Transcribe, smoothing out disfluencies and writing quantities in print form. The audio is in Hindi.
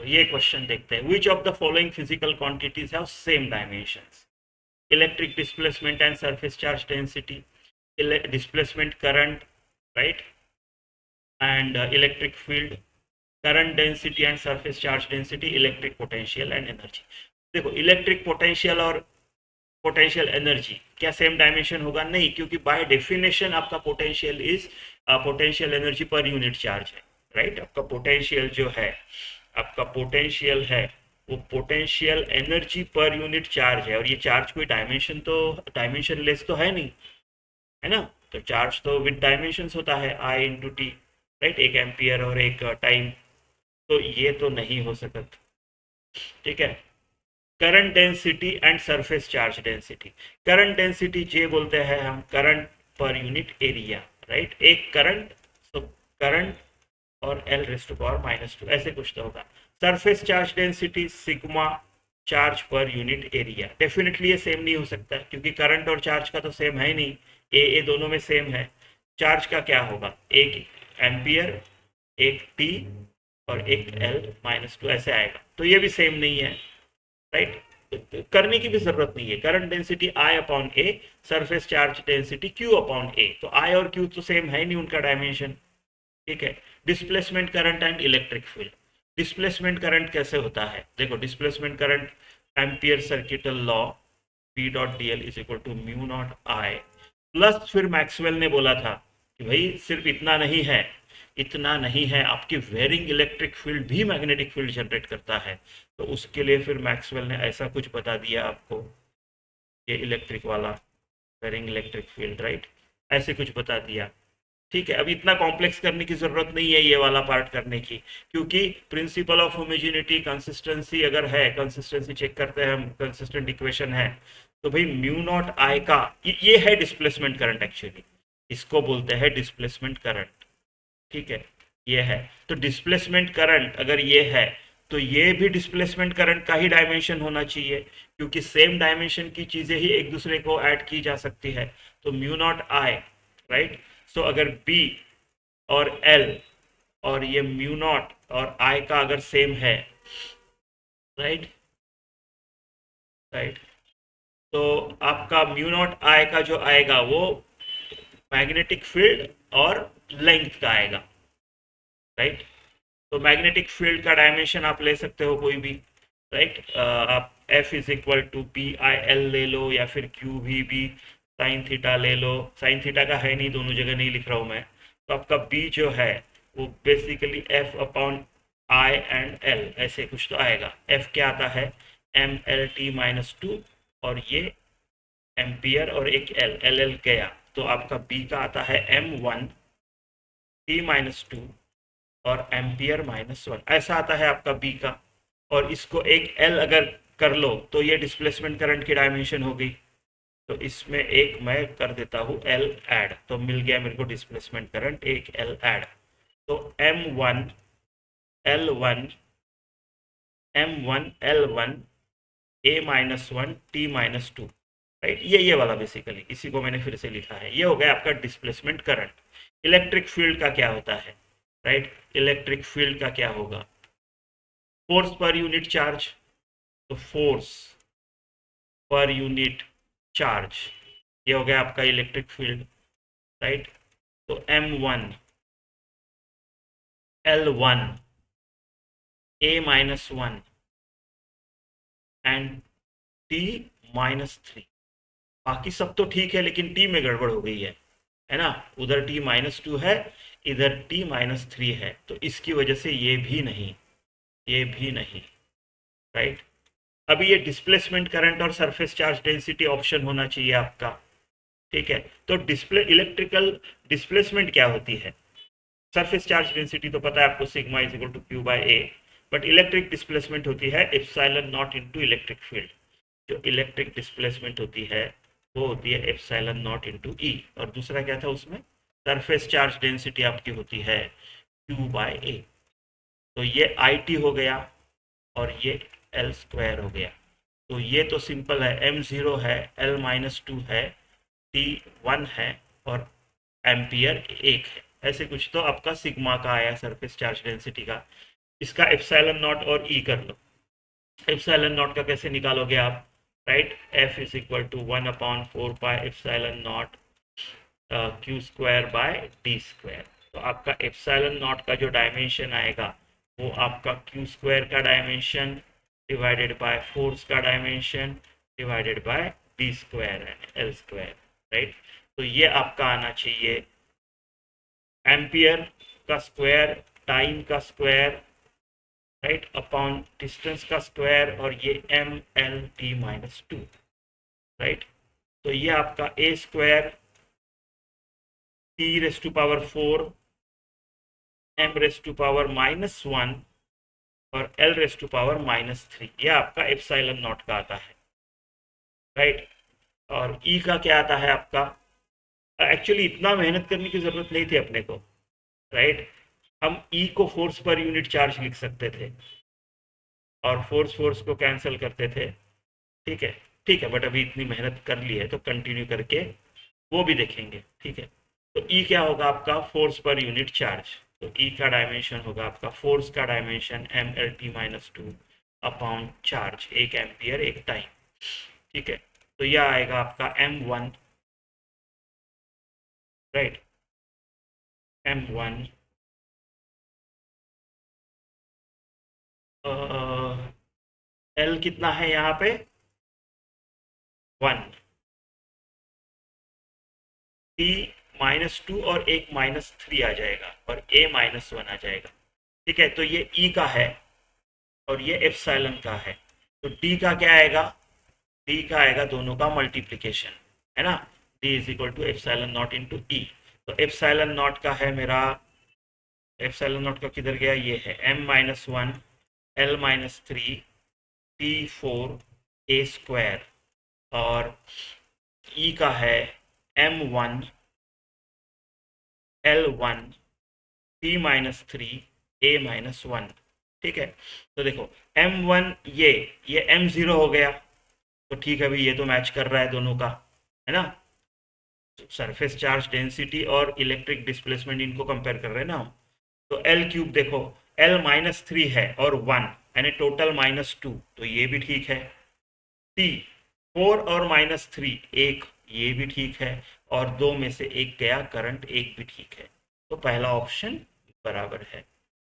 चलो ये क्वेश्चन देखते हैं। Which of the following physical quantities have same dimensions? Electric displacement and surface charge density, displacement current, right, and electric field, current density and surface charge density, electric potential and energy। देखो इलेक्ट्रिक पोटेंशियल और पोटेंशियल एनर्जी क्या सेम डायमेंशन होगा? नहीं, क्योंकि बाय डेफिनेशन आपका potential is potential energy per unit charge है, राइट। आपका पोटेंशियल जो है, आपका पोटेंशियल है, वो potential energy per unit charge है, और ये चार्ज कोई डायमेंशन लेस तो है नहीं, है ना। तो चार्ज तो विद डायमेंशंस होता है, आई इंटू टी, राइट, एक एम्पियर और एक टाइम। तो ये तो नहीं हो सकता, ठीक है। Current density and surface charge density. Current density जे बोलते हैं हम, current per unit area, right. एक करंट, तो करंट और एल रेज़ टू पावर -2 ऐसे कुछ तो होगा। Surface charge density sigma charge per unit area. Definitely ये सेम नहीं हो सकता क्योंकि करंट और चार्ज का तो सेम है ही नहीं, ए दोनों में सेम है। चार्ज का क्या होगा? एक एम्पियर, एक टी और एक L-2 ऐसे आएगा, तो ये भी सेम नहीं है, राइट। करने की भी जरूरत नहीं है। Current density I upon A, surface charge density Q upon A, तो आई और क्यू तो सेम है नहीं उनका डायमेंशन, ठीक है। Displacement current and electric field. Displacement current कैसे होता है? देखो displacement current, ampere circuital law, P dot D L is equal to mu naught I plus, फिर मैक्सवेल ने बोला था कि भाई सिर्फ इतना नहीं है, इतना नहीं है, आपकी वेरिंग इलेक्ट्रिक फील्ड भी मैग्नेटिक फील्ड जनरेट करता है। तो उसके लिए फिर मैक्सवेल ने ऐसा कुछ बता दिया आपको, ये इलेक्ट्रिक वाला वेरिंग इलेक्ट्रिक फील्ड, राइट, ऐसे कुछ बता दिया, ठीक है। अब इतना कॉम्प्लेक्स करने की जरूरत नहीं है ये वाला पार्ट करने की, क्योंकि प्रिंसिपल ऑफ होमोजेनिटी, कंसिस्टेंसी अगर है, कंसिस्टेंसी चेक करते हैं हम, कंसिस्टेंट इक्वेशन है, तो भाई म्यू नॉट आई का ये है डिस्प्लेसमेंट करंट एक्चुअली, इसको बोलते हैं डिस्प्लेसमेंट करंट, ठीक है, ये है। तो डिस्प्लेसमेंट करंट अगर ये है, तो ये भी डिस्प्लेसमेंट करंट का ही डायमेंशन होना चाहिए, क्योंकि सेम डायमेंशन की चीज़ें ही एक दूसरे को ऐड की जा सकती है। तो म्यू नॉट आई, राइट। सो अगर बी और एल और ये म्यू नॉट और आई का अगर सेम है, राइट, राइट, तो आपका म्यू नॉट आई का जो आएगा वो मैग्नेटिक फील्ड और लेंथ का आएगा, राइट। तो मैग्नेटिक फील्ड का डायमेंशन आप ले सकते हो कोई भी, राइट। आप F is equal to P I L ले लो, या फिर क्यू भी साइन थीटा ले लो। साइन थीटा का है नहीं, दोनों जगह नहीं लिख रहा हूँ मैं। तो आपका बी जो है वो basically F upon I and L ऐसे कुछ तो आएगा। एफ क्या आता है? M L T-2, और ये एम्पियर, और एक एल गया, तो आपका बी का आता है M1T-2 और एम्पियर -1, ऐसा आता है आपका बी का। और इसको एक एल अगर कर लो तो ये डिस्प्लेसमेंट करंट की डायमेंशन हो गई। तो इसमें एक मैं कर देता हूँ एल ऐड, तो मिल गया मेरे को डिस्प्लेसमेंट करंट, एक एल ऐड। तो M1 L1 M1 L1 A-1 T-2, right. ये वाला बेसिकली, इसी को मैंने फिर से लिखा है, ये हो गया आपका डिस्प्लेसमेंट करंट। इलेक्ट्रिक फील्ड का क्या होता है, राइट। इलेक्ट्रिक फील्ड का क्या होगा? फोर्स पर यूनिट चार्ज, तो फोर्स पर यूनिट चार्ज, ये हो गया आपका इलेक्ट्रिक फील्ड, राइट। तो M1 L1 A-1 and T-3। बाकी सब तो ठीक है, लेकिन टी में गड़बड़ हो गई है ना। उधर T-2 है, इधर T-3 है, तो इसकी वजह से ये भी नहीं, ये भी नहीं, राइट। अभी ये डिस्प्लेसमेंट करंट और सरफेस चार्ज डेंसिटी ऑप्शन होना चाहिए आपका, ठीक है। तो इलेक्ट्रिकल डिस्प्लेसमेंट क्या होती है? सरफेस चार्ज डेंसिटी तो पता है आपको, sigma is equal to Q by A. But electric displacement होती है epsilon naught into electric field. जो इलेक्ट्रिक डिस्प्लेसमेंट होती है वो होती है एप्सिलॉन नॉट इनटू ई। और दूसरा क्या था उसमें? सरफेस चार्ज डेंसिटी आपकी होती है क्यू बाय ए। तो ये आई टी हो गया और ये एल स्क्वायर हो गया। तो ये तो सिंपल है, M0 है, L-2 है, T1 है और एम्पियर 1 है, ऐसे कुछ तो आपका सिग्मा का आया सरफेस चार्ज डेंसिटी का। इसका एप्सिलॉन नॉट और ई कर लो। एप्सिलॉन नॉट का कैसे निकालोगे आप, right, F is equal to 1/4 pi epsilon naught Q square by D square. तो आपका एप्सिलॉन नॉट का जो डायमेंशन आएगा वो आपका क्यू स्क्वायर का डायमेंशन डिवाइडेड बाय फोर्स का dimension divided by D square and L square, right. तो ये आपका आना चाहिए एम्पियर का स्क्वायर, टाइम का स्क्वायर, राइट, अपॉन डिस्टेंस का स्क्वायर, और ये m/l/t-2, राइट। तो ये आपका a स्क्वायर t⁻⁴ m⁻⁻⁻1 और l⁻⁻⁻3, ये आपका एप्सिलॉन नॉट का आता है, राइट। और ई का क्या आता है आपका, एक्चुअली इतना मेहनत करने की जरूरत नहीं थी अपने को, राइट। हम ई को फोर्स पर यूनिट चार्ज लिख सकते थे और फोर्स को कैंसिल करते थे, ठीक है, ठीक है। बट अभी इतनी मेहनत कर ली है तो कंटिन्यू करके वो भी देखेंगे, ठीक है। तो ई क्या होगा आपका, फोर्स पर यूनिट चार्ज। तो ई का डायमेंशन होगा आपका फोर्स का dimension m⁻⁻⁻2 upon charge, 1 ampere 1 time, ठीक है। तो यह आएगा आपका m1, राइट, m1 एल कितना है यहाँ पे 1, t-2 और एक -3 आ जाएगा और a-1 आ जाएगा, ठीक है। तो ये ई का है और ये एप्सिलॉन का है। तो डी का क्या आएगा, डी का आएगा दोनों का मल्टीप्लिकेशन, है ना, D is equal to epsilon not into E. तो एप्सिलॉन नॉट का है मेरा, एप्सिलॉन नॉट का किधर गया, ये है m-1 l-3 t4 a square, और ई का है m1 l1 t-3 a-1, ठीक है। तो देखो m1 ये m0 हो गया, तो ठीक है भाई, ये तो मैच कर रहा है दोनों का, है ना। सरफेस चार्ज डेंसिटी और इलेक्ट्रिक डिस्प्लेसमेंट इनको कंपेयर कर रहे हैं ना हम। तो l³ देखो, l-3 है और 1 यानी टोटल -2, तो ये भी ठीक है। t 4 और -3 1, ये भी ठीक है। और 2 में से 1 गया करंट, 1 भी ठीक है। तो पहला ऑप्शन बराबर है।